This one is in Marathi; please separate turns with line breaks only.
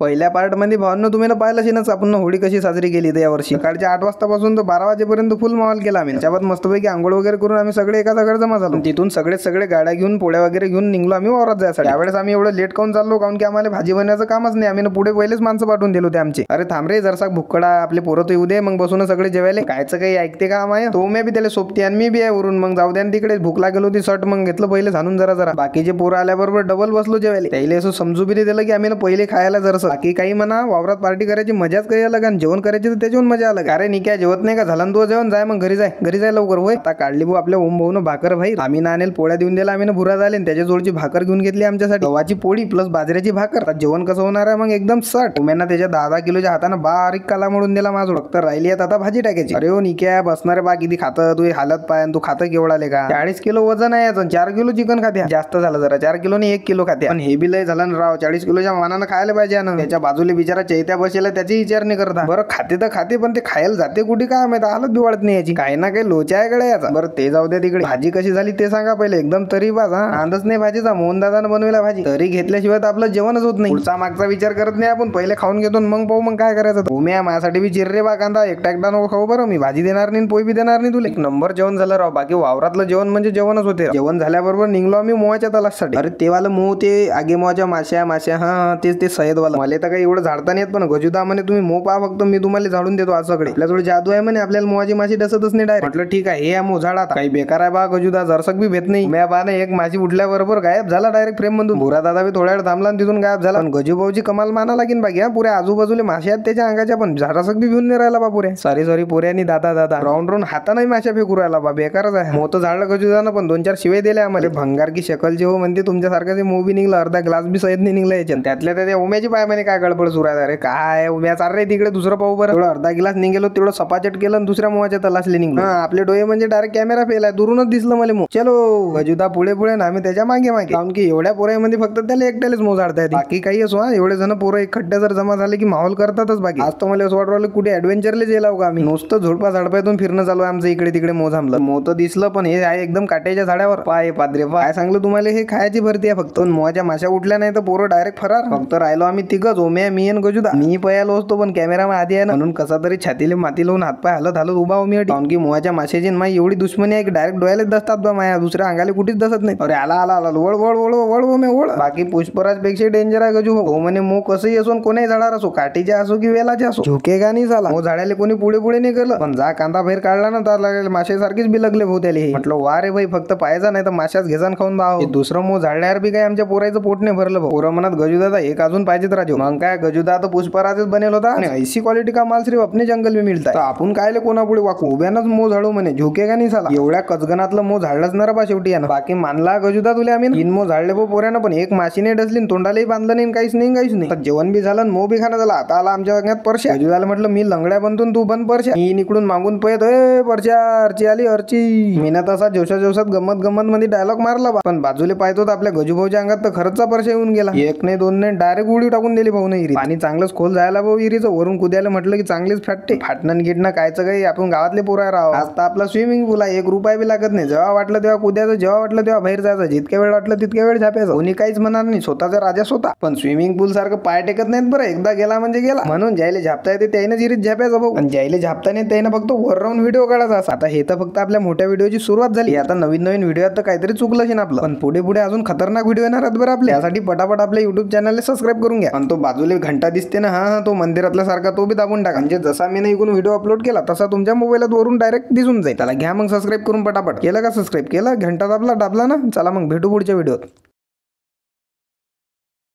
पहिल्या पार्टमध्ये भावांनो तुम्ही ना पाहिलं असेलच आपण होळी कशी साजरी केली तर यावर्षी सकाळच्या 8 वाजतापासून तर 12 वाजेपर्यंत फुल माहोल केला आम्ही. त्याच्यात मस्तपैकी आंघोळ वगैरे करून आम्ही सगळे एका जागेवर जमा झालो. तिथून सगळे गाड्या घेऊन पोळ्या वगैरे घेऊन निघलो आम्ही वावरात जायसाठी. त्यावेळेस आम्ही एवढं लेट काऊन चाललो कारण की आम्हाला भाजी बनवायचं कामच नाही. आम्ही पुढे पहिलेच माणसं पाठवून दिले होते आमचे. अरे थांब रे जरसा भुक्कडा आपले पोरं तर येऊ दे मग बसून सगळे जेवायले. कायचं काही ऐकते का आम्हाला तो मी बी त्याला सोबती आणि मी बी आहे वरून मग जाऊ द्या तिकडे भूक लागेल होती शर्ट मग घेतलं पहिले झाणून जरा बाकीचे पोरं आल्याबरोबर डबल बसलो जेवायला. त्याला असं समजू बी दिलं की आम्ही पहिले खायला जरसं बाकी काही म्हणा वावरात पार्टी करायची मजाच काही अलग आणि जेवण करायची तर त्याच्याहून मजा अलग. अरे निक्या जेवत नाही का झाला तू जेवण जाय मग घरी जाय लवकर होय. आता काढली भाऊ आपल्या ओम भाऊन भाकर भाई आम्ही नानेल पोळ्या देऊन दिला आम्ही भुरा झाले त्याच्या जोडची भाकर घेऊन घेतली आमच्यासाठी गव्हाची पोळी प्लस बाजऱ्याची भाकर. आता जेवण कसं होणार आहे मग एकदम सट. उम्यांना त्याच्या 10 किलोच्या हाताने बारीक काला मोडून दिला माझं. फक्त राहिली आता भाजी टाकायची. अरे हो निक्या बसणारे बा किती खातं तू हालत पाय तू खातं केवढाले का 40 किलो वजन आहे याचं. 4 किलो चिकन खाते जास्त झालं जरा 4 किलो नाही 1 किलो खाते पण हे बी लय झालं ना राव. 40 किलोच्या मानानं खायला पाहिजे ना. त्याच्या बाजूला बिचारा चैत्या बसेला त्याची विचार नाही करता. बरं खाते तर खाते पण ते खायला जाते कुठे काय माहिती हालत बी वाढत नाही याची. काही ना काही लोचा आहे कडे याचा. बरं ते जाऊ द्या तिकडे. भाजी कशी झाली ते सांगा पहिले. एकदम तरी बाज हा अंदाज नाही भाजीचा. मोहन दादानं बनवला भाजी. तरी घेतल्याशिवाय तर आपलं जेवणच होत नाही. पुढचा मागचा विचार करत नाही आपण पहिले खाऊन घेतो मग पाहू मग काय करायचं. उम्या माझ्यासाठी बी चिर्रे बा कांदा एकटा नको खाऊ. बरं मी भाजी देणार नाही पोई बी देणार नाही तुला. एक नंबर जेवण झालं राव. बाकी वावरातलं जेवण म्हणजे जेवणच होते. जेवण झाल्याबरोबर निघलो आम्ही मोहाच्या तलासाठी. अरे तेवालं मोह ते आगे मोहाच्या माश्या हा ते सयदवाला. मला तर काही एवढं झाडता नाही पण गजूदा म्हणे तुम्ही मोह पहा फक्त मी तुम्हाला झाडून देतो आज सगळे. आपल्याजवळ जादू आहे म्हणे आपल्याला मोहाची माशी डसतच नाही डायरेक्ट. म्हटलं ठीक आहे हे मोह झाडा काही बेकार आहे बा गजूदा जरसक बी भेट नाही. म्या बाने एक माशी उठल्याबरोबर गायब झाला डायरेक्ट फ्रेम मधून. भुरा दादा बी थोड्या वेळ थांबला तिथून गायब झाला. पण गजूभाऊची कमाल माना लागेल बाकी हा. पुऱ्या आजूबाजूला माश्या आहेत त्याच्या अंगाच्या पण झाडासक बी भिवून नाही राहिला बा पुऱ्या. सॉरी पोऱ्यानी दादा राऊंड हाताने माश्या फेकू राहिला बा. बेकारच आहे. मोह तर झाडलं गजूदानं पण 2-4 शिवे दिले आम्हाला. भंगार की शकल जे हो म्हणते तुमच्यासारखं मोह बी निघला अर्धा ग्लास बी सहित नाही निघला याच्यात. त्यातल्या त्या उम्याची पाय म्हणे काय गडबड सुरू आहे. अरे काय उम्या चाल रे तिकडे दुसरं पाहू बरं. थोडं अर्धा गिलास निघेलो तेवढं सपाचट केलं आणि दुसऱ्या मोहाच्या तलासले निघलो. आपले डोळे म्हणजे डायरेक्ट कॅमेरा फेल आहे. दुरूनच दिसलं मला मोह. चलो गजूदा पुढे ना आम्ही त्याच्या मागे कारण की एवढ्या पोऱ्यामध्ये फक्त त्याला एकट्यालाच मोह झाडताय. बाकी काही असो हा एवढे जण पोरं एक खड्ड्या जर जमा झाले की माहोल करतातच. बाकी आज तर मला असं वाटलं कुठे ऍडव्हेंचरला गेला का आम्ही. नुसतं झोडपा झाडपायतून फिरणं चालू आहे आमचं इकडे तिकडे. मोह थांबलं मोह तर दिसलं पण हे आहे एकदम काट्याच्या झाडावर. पाय पाद्रे काय सांगलं तुम्हाला हे खायची भरती आहे फक्त. मोहाच्या माश्या उठल्या नाही तर पोरं डायरेक्ट फरार. फक्त राहिलो आम्ही तिघच ओम्या मी आणि गजूदा. मी पयालो असतो पण कॅमेरा आधी आहे ना म्हणून कसा तरी छातीला माती लावून हातपाय हलत उभा हो मी. कारण की मोहाच्या माश्याची माई एवढी दुश्मनी आहे की डायरेक्ट डोळ्यालाच दसतात बा माया. दुसऱ्या अंगाला कुठेच दसत नाही. अरे आला वळ बाकी पुष्पराज पेक्षा डेंजर आहे गजू हो म्हणे. मोह कसंही असो कोणाही झाडावर असो काठीच्या असो की वेलाच्या असो झुकेगा नाही झाला. मोह झाडाले कोणी पुढे नाही केलं पण जा कांदा बाहेर काढला ना तर लागेल माश्यासारखीच बी लागले भाऊ त्याला. म्हटलं वा रे भाई फक्त पाहायचा नाही तर माश्याच घेजान खाऊन भाव. दुसरं मोह झाडल्यावर बी काय आमच्या पोराचं पोट नाही भरलं भाऊ. पोरं म्हणत गजूदादा एक अजून पाहिजेत राजू. मग काय गजूदा तर पुष्पराजच बनेल होता आणि ऐसी क्वालिटी का माल सिर्फ अपने जंगल में मिळतात. आपण कायले कोणापुढे वाकू. उभ्यानच मोह झाडू म्हणे झुकेगा नाही साला. एवढ्या कचगनातलं मोह झाडलंच ना बा शेवटी यानं. बाकी मानला गजूदा तुला आम्ही 3 मोह झाडले भाऊ पोऱ्यानं पण एक माशीने डसली तोंडालाही बांधलं नाही काहीच नाही. जेवण बी झालं मोह बी खाणं झालं. आता आला आमच्या अंगात परश्या. गजूदाला म्हटलं मी लंगड्या बनतो तू बन परश्या. मी निकडून मागून पयत परश्या अर्ची आली अर्ची. मीना तसा जोशात गमत मध्ये डायलॉग मारला पण बाजूला पाहतो आपल्या गजूभाऊच्या अंगात तर खरंच परश्या येऊन गेला. एक नाही 2 नाही डायरेक्ट उडी टाकून दिली भाऊ नाही. पाणी चांगलंच खोल जायला भाऊ विहिरीचं. वरून कुद्याला म्हटलं की चांगलीच फाटते. फाटणं गिटणं कायचं काही आपण गावातले पोरं राव. आज तर आपला स्विमिंग पूल आहे 1 रुपया बी लागत नाही. जेव्हा वाटलं तेव्हा कुद्याचं जेव्हा वाटलं तेव्हा बाहेर जायचं. जितक्या वेळ वाटलं तितक्या वेळ झापायचं. कोणी काहीच म्हणणार नाही. स्वतःचा राजा स्वतः. पण स्विमिंग पूल सारखं पाय टेकत नाहीत बरं. एकदा गेला म्हणजे गेला. म्हणून ज्याला झापता येते त्याने जिरीत झापायचं भाऊ. आणि ज्याला झापता नाही त्याने फक्त वर राहून व्हिडिओ काढायचा. आता हे तर फक्त आपल्या मोठ्या व्हिडिओची सुरुवात झाली. आता नवीन व्हिडिओ तर काहीतरी चुकलं असेल आपलं. पण पुढे अजून खतरनाक व्हिडिओ येणार आहेत बरं आपल्या. यासाठी पटापट आपल्या युट्यूब चॅनलला सबस्क्राईब करून घ्या. आणि तो बाजूला घंटा दिसते ना हा तो मंदिरातल्या सारखा तो बी दाबून टाका. म्हणजे जसा मी इकडून व्हिडिओ अपलोड केला तसा तुमच्या मोबाईलात वरून डायरेक्ट दिसून जाईल. त्याला घ्या मग सबस्क्राईब करून पटापट. केलं का सबस्क्राईब केलं घंटा दाबला ना. चला मग भेटू पुढच्या व्हिडिओत.